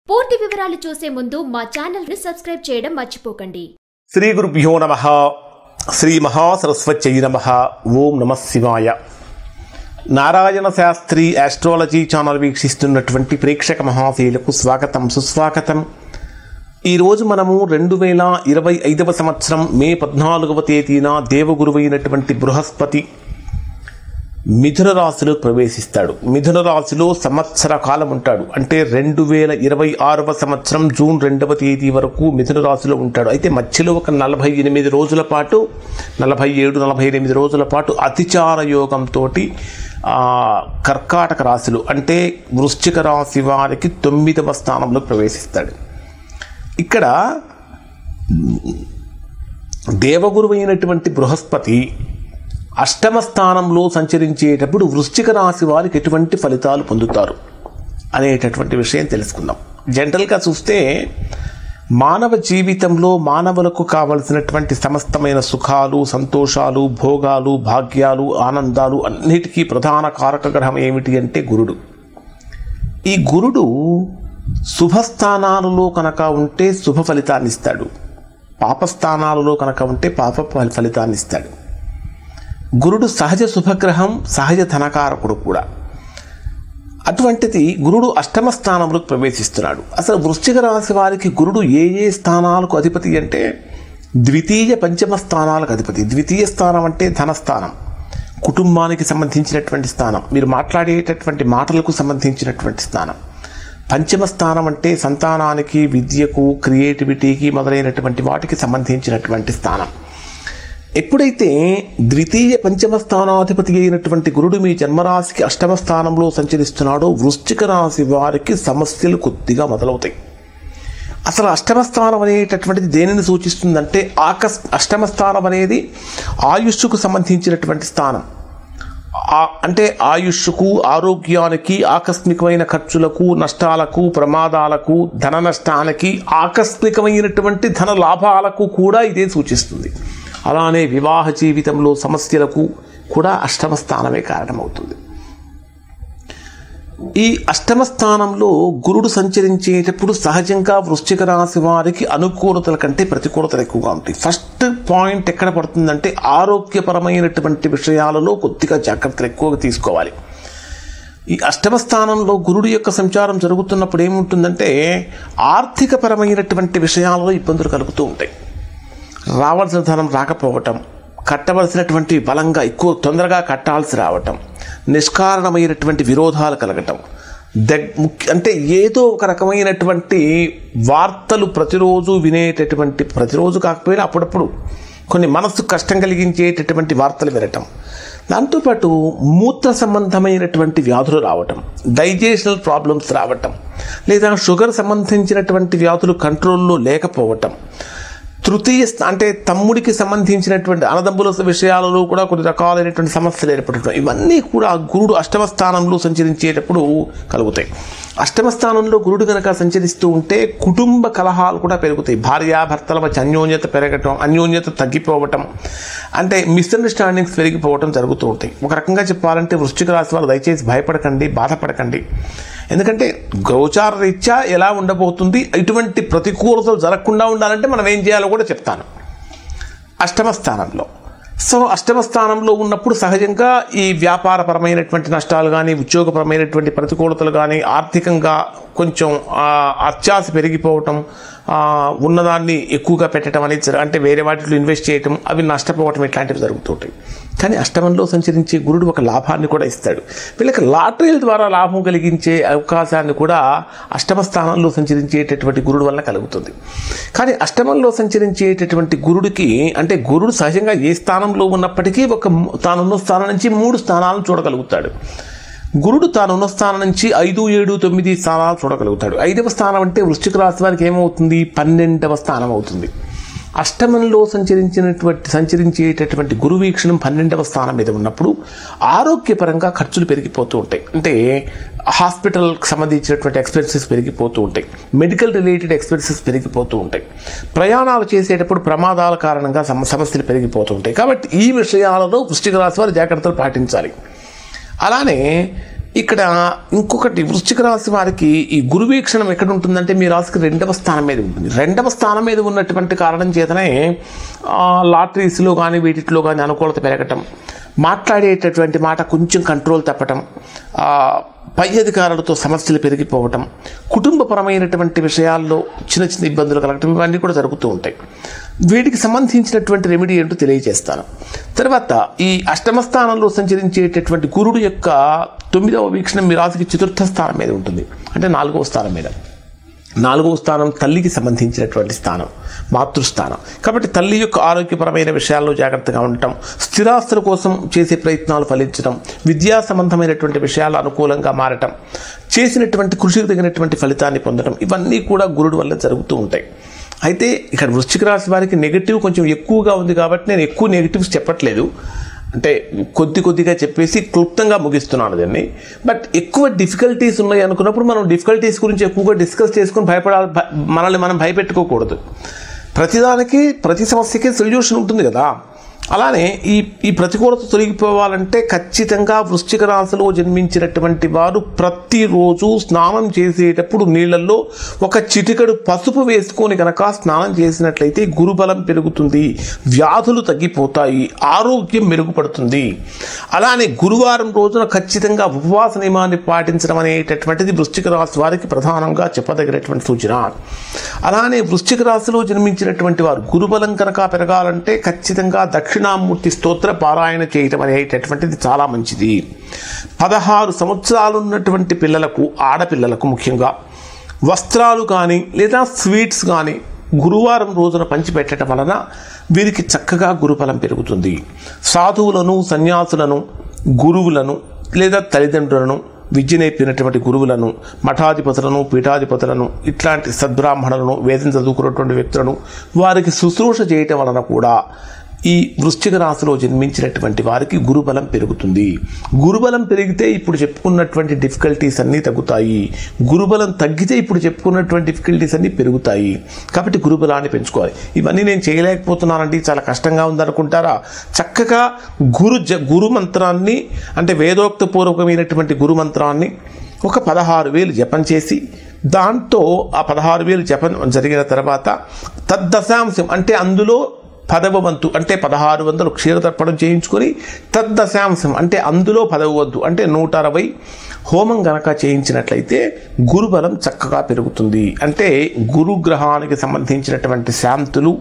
పూర్తి వివరాలు చూసే ముందు మా ఛానల్ ని సబ్స్క్రైబ్ చేయడం మర్చిపోకండి. శ్రీ గురుభ్యో నమః. శ్రీ మహాసరస్వత్యై నమః. ఓం నమః శివాయ. నారాయణ శాస్త్రి ఆస్ట్రాలజీ ఛానల్ వీక్షిస్తున్నటువంటి ప్రేక్షక మహాశీలకు స్వాగతం, సుస్వాగతం. ఈరోజు మనము 2025 సంవత్సరం మే 14వ తేదీన దేవగురువైనటువంటి బృహస్పతి మిథున రాశిలో ప్రవేశిస్తాడు. మిథున రాశిలో సంవత్సర కాలం ఉంటాడు. అంటే 2026వ సంవత్సరం జూన్ 2వ తేదీ వరకు మిథున రాశిలో ఉంటాడు. అయితే మధ్యలో ఒక 47 రోజుల పాటు 47-48 రోజుల పాటు అతిచార యోగంతో కర్కాటక రాశిలో అంటే వృశ్చిక రాశి వారికి 9వ స్థానంలో ప్రవేశిస్తాడు. ఇక్కడ దేవగురువు అయినటువంటి బృహస్పతి అష్టమ స్థానంలో సంచరించేటప్పుడు వృశ్చిక రాశి వారికి ఎటువంటి ఫలితాలు పొందుతారు అనేటటువంటి విషయం తెలుసుకుందాం. జనరల్గా చూస్తే మానవ జీవితంలో మానవులకు కావలసినటువంటి సమస్తమైన సుఖాలు, సంతోషాలు, భోగాలు, భాగ్యాలు, ఆనందాలు అన్నిటికీ ప్రధాన కారక గ్రహం ఏమిటి అంటే గురుడు. ఈ గురుడు శుభస్థానాలలో కనుక ఉంటే శుభ ఫలితాన్ని ఇస్తాడు, పాపస్థానాలలో కనుక ఉంటే పాప ఫలితాన్ని ఇస్తాడు. గురుడు సహజ శుభగ్రహం, సహజ ధనకారకుడు కూడా. అటువంటిది గురుడు అష్టమ స్థానంలోకి ప్రవేశిస్తున్నాడు. అసలు వృశ్చిక రాశి వారికి గురుడు ఏ స్థానాలకు అధిపతి అంటే ద్వితీయ పంచమ స్థానాలకు అధిపతి. ద్వితీయ స్థానం అంటే ధనస్థానం, కుటుంబానికి సంబంధించినటువంటి స్థానం, మీరు మాట్లాడేటటువంటి మాటలకు సంబంధించినటువంటి స్థానం. పంచమ స్థానం అంటే సంతానానికి, విద్యకు, క్రియేటివిటీకి మొదలైనటువంటి వాటికి సంబంధించినటువంటి స్థానం. ఎప్పుడైతే ద్వితీయ పంచమ స్థానాధిపతి అయినటువంటి గురుడు మీ జన్మరాశికి అష్టమ స్థానంలో సంచరిస్తున్నాడో వృశ్చిక రాశి వారికి సమస్యలు కొద్దిగా మొదలవుతాయి. అసలు అష్టమ స్థానం అనేటటువంటిది దేనిని సూచిస్తుందంటే అష్టమ స్థానం అనేది ఆయుష్కు సంబంధించినటువంటి స్థానం. అంటే ఆయుష్కు, ఆరోగ్యానికి, ఆకస్మికమైన ఖర్చులకు, నష్టాలకు, ప్రమాదాలకు, ధన నష్టానికి, ఆకస్మికమైనటువంటి ధన లాభాలకు కూడా ఇదే సూచిస్తుంది. అలానే వివాహ జీవితంలో సమస్యలకు కూడా అష్టమ స్థానమే కారణమవుతుంది. ఈ అష్టమ స్థానంలో గురుడు సంచరించేటప్పుడు సహజంగా వృశ్చిక రాశి వారికి అనుకూలతల కంటే ప్రతికూలతలు ఎక్కువగా ఉంటాయి. ఫస్ట్ పాయింట్ ఎక్కడ పడుతుందంటే ఆరోగ్యపరమైనటువంటి విషయాలలో కొద్దిగా జాగ్రత్తలు ఎక్కువగా తీసుకోవాలి. ఈ అష్టమ స్థానంలో గురుడు యొక్క సంచారం జరుగుతున్నప్పుడు ఏముంటుందంటే ఆర్థికపరమైనటువంటి విషయాలలో ఇబ్బందులు కలుగుతూ ఉంటాయి. రావాల్సిన ధనం రాకపోవటం, కట్టవలసినటువంటి బలంగా ఎక్కువ తొందరగా కట్టాల్సి రావటం, నిష్కారణమైనటువంటి విరోధాలు కలగటం, అంటే ఏదో ఒక రకమైనటువంటి వార్తలు ప్రతిరోజు వినేటటువంటి, ప్రతిరోజు కాకపోయినా అప్పుడప్పుడు కొన్ని మనస్సు కష్టం కలిగించేటటువంటి వార్తలు వినటం, దాంతోపాటు మూత్ర సంబంధమైనటువంటి వ్యాధులు రావటం, డైజెషనల్ ప్రాబ్లమ్స్ రావటం, లేదా షుగర్ సంబంధించినటువంటి వ్యాధులు కంట్రోల్లో లేకపోవటం, తృతీయ అంటే తమ్ముడికి సంబంధించినటువంటి అన్నదమ్ముల విషయాలలో కూడా కొన్ని రకాలైనటువంటి సమస్యలు ఏర్పడటం, ఇవన్నీ కూడా గురుడు అష్టమ స్థానంలో సంచరించేటప్పుడు కలుగుతాయి. అష్టమ స్థానంలో గురుడు కనుక సంచరిస్తూ ఉంటే కుటుంబ కలహాలు కూడా పెరుగుతాయి. భార్యాభర్తల మధ్య అన్యోన్యత పెరగటం, అన్యోన్యత తగ్గిపోవటం, అంటే మిస్అండర్స్టాండింగ్స్ పెరిగిపోవటం జరుగుతూ ఉంటాయి. ఒక రకంగా చెప్పాలంటే వృశ్చిక రాశి వారు దయచేసి భయపడకండి, బాధపడకండి. ఎందుకంటే గోచార రీత్యా ఎలా ఉండబోతుంది, ఇటువంటి ప్రతికూలతలు జరగకుండా ఉండాలంటే మనం ఏం చేయాలో కూడా చెప్తాను. అష్టమ స్థానంలో అష్టమ స్థానంలో ఉన్నప్పుడు సహజంగా ఈ వ్యాపారపరమైనటువంటి నష్టాలు కానీ, ఉద్యోగపరమైనటువంటి ప్రతికూలతలు కానీ, ఆర్థికంగా కొంచెం అత్యాశ పెరిగిపోవటం, ఉన్నదాన్ని ఎక్కువగా పెట్టడం అనేది అంటే వేరే వాటిలో ఇన్వెస్ట్ చేయటం, అవి నష్టపోవటం, ఇట్లాంటివి జరుగుతుంటాయి. కానీ అష్టమంలో సంచరించే గురుడు ఒక లాభాన్ని కూడా ఇస్తాడు. వీళ్ళకి లాటరీల ద్వారా లాభం కలిగించే అవకాశాన్ని కూడా అష్టమ స్థానంలో సంచరించేటటువంటి గురుడు వల్ల కలుగుతుంది. కానీ అష్టమంలో సంచరించేటటువంటి గురుడికి అంటే గురుడు సహజంగా ఏ స్థానంలో ఉన్నప్పటికీ తానున్న స్థానం నుంచి 3 స్థానాలను చూడగలుగుతాడు. గురుడు తానున్న స్థానం నుంచి 5, 7, 9 స్థానాలు చూడగలుగుతాడు. 5వ స్థానం అంటే వృశ్చిక రాశి వారికి ఏమవుతుంది, 12వ స్థానం అవుతుంది. అష్టమంలో సంచరించేటటువంటి గురు వీక్షణం 12వ స్థానం మీద ఉన్నప్పుడు ఆరోగ్యపరంగా ఖర్చులు పెరిగిపోతూ ఉంటాయి. అంటే హాస్పిటల్కి సంబంధించినటువంటి ఎక్స్పెన్సెస్ పెరిగిపోతూ ఉంటాయి, మెడికల్ రిలేటెడ్ ఎక్స్పెన్సెస్ పెరిగిపోతూ ఉంటాయి, ప్రయాణాలు చేసేటప్పుడు ప్రమాదాల కారణంగా సమస్యలు పెరిగిపోతూ ఉంటాయి. కాబట్టి ఈ విషయాలలో వృశ్చిక రాశి వారు జాగ్రత్తలు పాటించాలి. అలానే ఇక్కడ ఇంకొకటి వృశ్చిక రాశి వారికి ఈ గురు వీక్షణం ఎక్కడ ఉంటుందంటే మీ రాశికి 2వ స్థానం మీద ఉంటుంది. 2వ స్థానం మీద ఉన్నటువంటి కారణం చేతనే లాటరీస్లో కానీ వీటిలో కానీ అనుకూలత పెరగటం, మాట్లాడేటటువంటి మాట కొంచెం కంట్రోల్ తప్పటం, పై అధికారులతో సమస్యలు పెరిగిపోవటం, కుటుంబపరమైనటువంటి విషయాల్లో చిన్న చిన్న ఇబ్బందులు కలగటం, ఇవన్నీ కూడా జరుగుతూ ఉంటాయి. వీటికి సంబంధించినటువంటి రెమెడీ ఏంటో తెలియజేస్తాను. తర్వాత ఈ అష్టమ స్థానంలో సంచరించేటటువంటి గురుడు యొక్క 9వ వీక్షణం మీ రాశికి 4వ స్థానం మీద ఉంటుంది, అంటే 4వ స్థానం మీద. 4వ స్థానం తల్లికి సంబంధించినటువంటి స్థానం, మాతృస్థానం. కాబట్టి తల్లి యొక్క ఆరోగ్యపరమైన విషయాల్లో జాగ్రత్తగా ఉండటం, స్థిరాస్తుల కోసం చేసే ప్రయత్నాలు ఫలించడం, విద్యా సంబంధమైనటువంటి విషయాలు అనుకూలంగా మారటం, చేసినటువంటి కృషికి తగినటువంటి ఫలితాన్ని పొందడం, ఇవన్నీ కూడా గురుడు వల్ల జరుగుతూ ఉంటాయి. అయితే ఇక్కడ వృశ్చిక రాశి వారికి నెగిటివ్ కొంచెం ఎక్కువగా ఉంది కాబట్టి నేను ఎక్కువ నెగిటివ్స్ చెప్పట్లేదు, అంటే కొద్దిగా చెప్పేసి క్లుప్తంగా ముగిస్తున్నాను దీన్ని. బట్ ఎక్కువ డిఫికల్టీస్ ఉన్నాయి అనుకున్నప్పుడు మనం డిఫికల్టీస్ గురించి ఎక్కువగా డిస్కస్ చేసుకుని మనల్ని మనం భయపెట్టుకోకూడదు. ప్రతిదానికి ప్రతి సమస్యకి సొల్యూషన్ ఉంటుంది కదా. అలానే ఈ ప్రతికూలత తొలగిపోవాలంటే ఖచ్చితంగా వృశ్చిక రాశిలో జన్మించినటువంటి వారు ప్రతిరోజు స్నానం చేసేటప్పుడు నీళ్లలో ఒక చిటికెడు పసుపు వేసుకొని కనుక స్నానం చేసినట్లయితే గురుబలం పెరుగుతుంది, వ్యాధులు తగ్గిపోతాయి, ఆరోగ్యం మెరుగుపడుతుంది. అలానే గురువారం రోజున ఖచ్చితంగా ఉపవాస నియమాన్ని పాటించడం అనేటటువంటిది వృశ్చిక రాశి వారికి ప్రధానంగా చెప్పదగినటువంటి సూచన. అలానే వృశ్చిక రాశిలో జన్మించినటువంటి వారు గురుబలం కనుక పెరగాలంటే ఖచ్చితంగా దక్షిణామూర్తి స్తోత్ర పారాయణ చేయటం అనేటటువంటిది చాలా మంచిది. 16 సంవత్సరాలు ఉన్నటువంటి పిల్లలకు, ఆడపిల్లలకు ముఖ్యంగా వస్త్రాలు కానీ లేదా స్వీట్స్ కానీ గురువారం రోజున పంచిపెట్టడం వలన వీరికి చక్కగా గురుబలం పెరుగుతుంది. సాధువులను, సన్యాసులను, గురువులను లేదా తల్లిదండ్రులను, విద్య నేర్పినటువంటి గురువులను, మఠాధిపతులను, పీఠాధిపతులను, ఇట్లాంటి సద్బ్రాహ్మణులను, వేదం చదువుకున్నటువంటి వ్యక్తులను వారికి శుశ్రూష చేయటం వలన కూడా ఈ వృశ్చిక రాశిలో జన్మించినటువంటి వారికి గురుబలం పెరుగుతుంది. గురుబలం పెరిగితే ఇప్పుడు చెప్పుకున్నటువంటి డిఫికల్టీస్ అన్నీ తగ్గుతాయి, గురుబలం తగ్గితే ఇప్పుడు చెప్పుకున్నటువంటి డిఫికల్టీస్ అన్నీ పెరుగుతాయి. కాబట్టి గురుబలాన్ని పెంచుకోవాలి. ఇవన్నీ నేను చేయలేకపోతున్నానండి, చాలా కష్టంగా ఉందనుకుంటారా? చక్కగా గురు మంత్రాన్ని, అంటే వేదోక్త పూర్వకమైనటువంటి గురు మంత్రాన్ని ఒక 16,000 జపం చేసి, దాంతో ఆ 16,000 జపం జరిగిన తర్వాత తద్దశాంశం అంటే అందులో 10వ వంతు అంటే 1600 క్షీరతర్పణం చేయించుకొని, తద్దశాంశం అంటే అందులో 10వ వంతు అంటే 160 హోమం గనక చేయించినట్లయితే గురుబలం చక్కగా పెరుగుతుంది. అంటే గురుగ్రహానికి సంబంధించినటువంటి శాంతులు,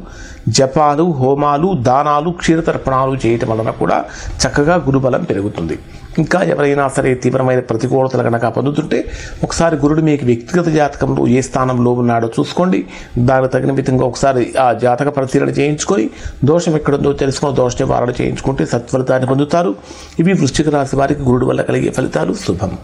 జపాలు, హోమాలు, దానాలు, క్షీరతర్పణాలు చేయటం వలన కూడా చక్కగా గురుబలం పెరుగుతుంది. ఇంకా ఎవరైనా సరే తీవ్రమైన ప్రతికూలతలు కనుక పొందుతుంటే ఒకసారి గురుడు మీకు వ్యక్తిగత జాతకంలో ఏ స్థానంలో ఉన్నాడో చూసుకోండి. దానికి తగిన విధంగా ఒకసారి ఆ జాతక పరిశీలన చేయించుకొని దోషం ఎక్కడుందో తెలుసుకుని దోష నివారణ చేయించుకుంటే సత్ఫలితాన్ని పొందుతారు. ఇవి వృశ్చిక రాశి వారికి గురుడు వల్ల కలిగే ఫలితాలు. శుభం.